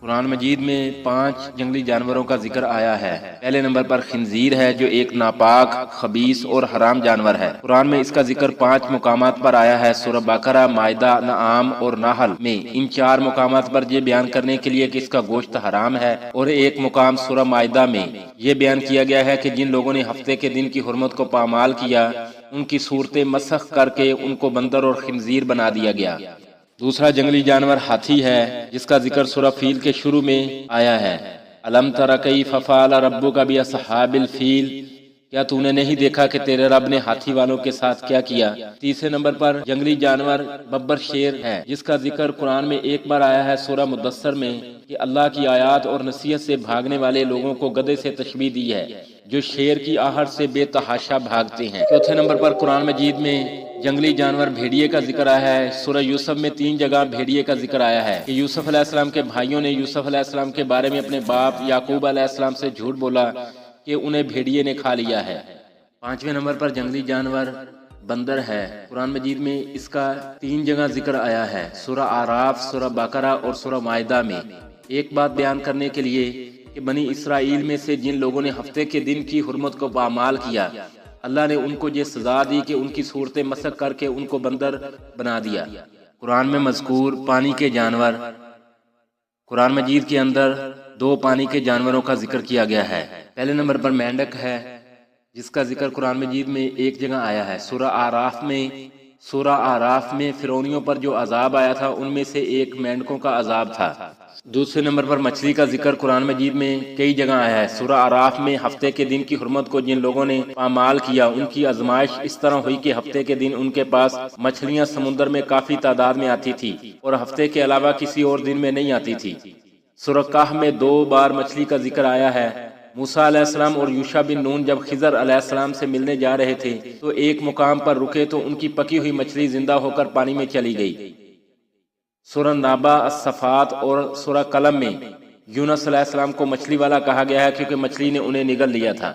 قرآن مجید میں 5 جنگلی جانوروں کا ذکر آیا ہے۔ پہلے نمبر پر خنزیر ہے جو ایک ناپاک، خبیث اور حرام جانور ہے۔ قرآن میں اس کا ذکر 5 مقامات پر آیا ہے، سورہ بقرہ، مائدہ، نعام اور نحل میں۔ ان 4 مقامات پر یہ بیان کرنے کے لیے کہ اس کا گوشت حرام ہے، اور ایک مقام سورہ مائدہ میں یہ بیان کیا گیا ہے کہ جن لوگوں نے ہفتے کے دن کی حرمت کو پامال کیا ان کی صورتیں مسخ کر کے ان کو بندر اور خنزیر بنا دیا گیا۔ دوسرا جنگلی جانور ہاتھی ہے جس کا ذکر سورہ فیل کے شروع میں آیا ہے۔ الم تر کیف فعل ربک باصحاب الفیل، کیا تو نے نہیں دیکھا کہ تیرے رب نے ہاتھی والوں کے ساتھ کیا کیا۔ تیسرے نمبر پر جنگلی جانور ببر شیر ہے جس کا ذکر قرآن میں ایک بار آیا ہے، سورہ مدثر میں، کہ اللہ کی آیات اور نصیحت سے بھاگنے والے لوگوں کو گدھے سے تشبیہ دی ہے جو شیر کی آہٹ سے بے تحاشا بھاگتے ہیں۔ چوتھے نمبر پر قرآن مجید میں جنگلی جانور بھیڑیے کا ذکر آیا ہے۔ سورہ یوسف میں 3 جگہ بھیڑیے کا ذکر آیا ہے کہ یوسف علیہ السلام کے بھائیوں نے یوسف علیہ السلام کے بارے میں اپنے باپ یعقوب علیہ السلام سے جھوٹ بولا کہ انہیں بھیڑیے نے کھا لیا ہے۔ 5ویں نمبر پر جنگلی جانور بندر ہے۔ قرآن مجید میں اس کا 3 جگہ ذکر آیا ہے، سورہ اعراف، سورہ بقرہ اور سورہ مائدہ میں۔ ایک بات بیان کرنے کے لیے کہ بنی اسرائیل میں سے جن لوگوں نے ہفتے کے دن کی حرمت کو پامال کیا، اللہ نے ان کو یہ سزا دی کہ ان کی صورتیں مسخ کر کے ان کو بندر بنا دیا۔ قرآن میں مذکور پانی کے جانور، قرآن مجید کے اندر 2 پانی کے جانوروں کا ذکر کیا گیا ہے۔ پہلے نمبر پر مینڈک ہے جس کا ذکر قرآن مجید میں ایک جگہ آیا ہے، سورہ اعراف میں فرعونیوں پر جو عذاب آیا تھا ان میں سے ایک مینڈکوں کا عذاب تھا۔ دوسرے نمبر پر مچھلی کا ذکر قرآن مجید میں کئی جگہ آیا ہے۔ سورہ اعراف میں ہفتے کے دن کی حرمت کو جن لوگوں نے پامال کیا ان کی آزمائش اس طرح ہوئی کہ ہفتے کے دن ان کے پاس مچھلیاں سمندر میں کافی تعداد میں آتی تھی اور ہفتے کے علاوہ کسی اور دن میں نہیں آتی تھی۔ سورہ کہف میں 2 بار مچھلی کا ذکر آیا ہے۔ موسیٰ علیہ السلام اور یوشع بن نون جب خضر علیہ السلام سے ملنے جا رہے تھے تو ایک مقام پر رکے تو ان کی پکی ہوئی مچھلی زندہ ہو کر پانی میں چلی گئی۔ سورہ نابا، الصفات اور سورہ قلم میں یونس علیہ السلام کو مچھلی والا کہا گیا ہے کیونکہ مچھلی نے انہیں نگل لیا تھا۔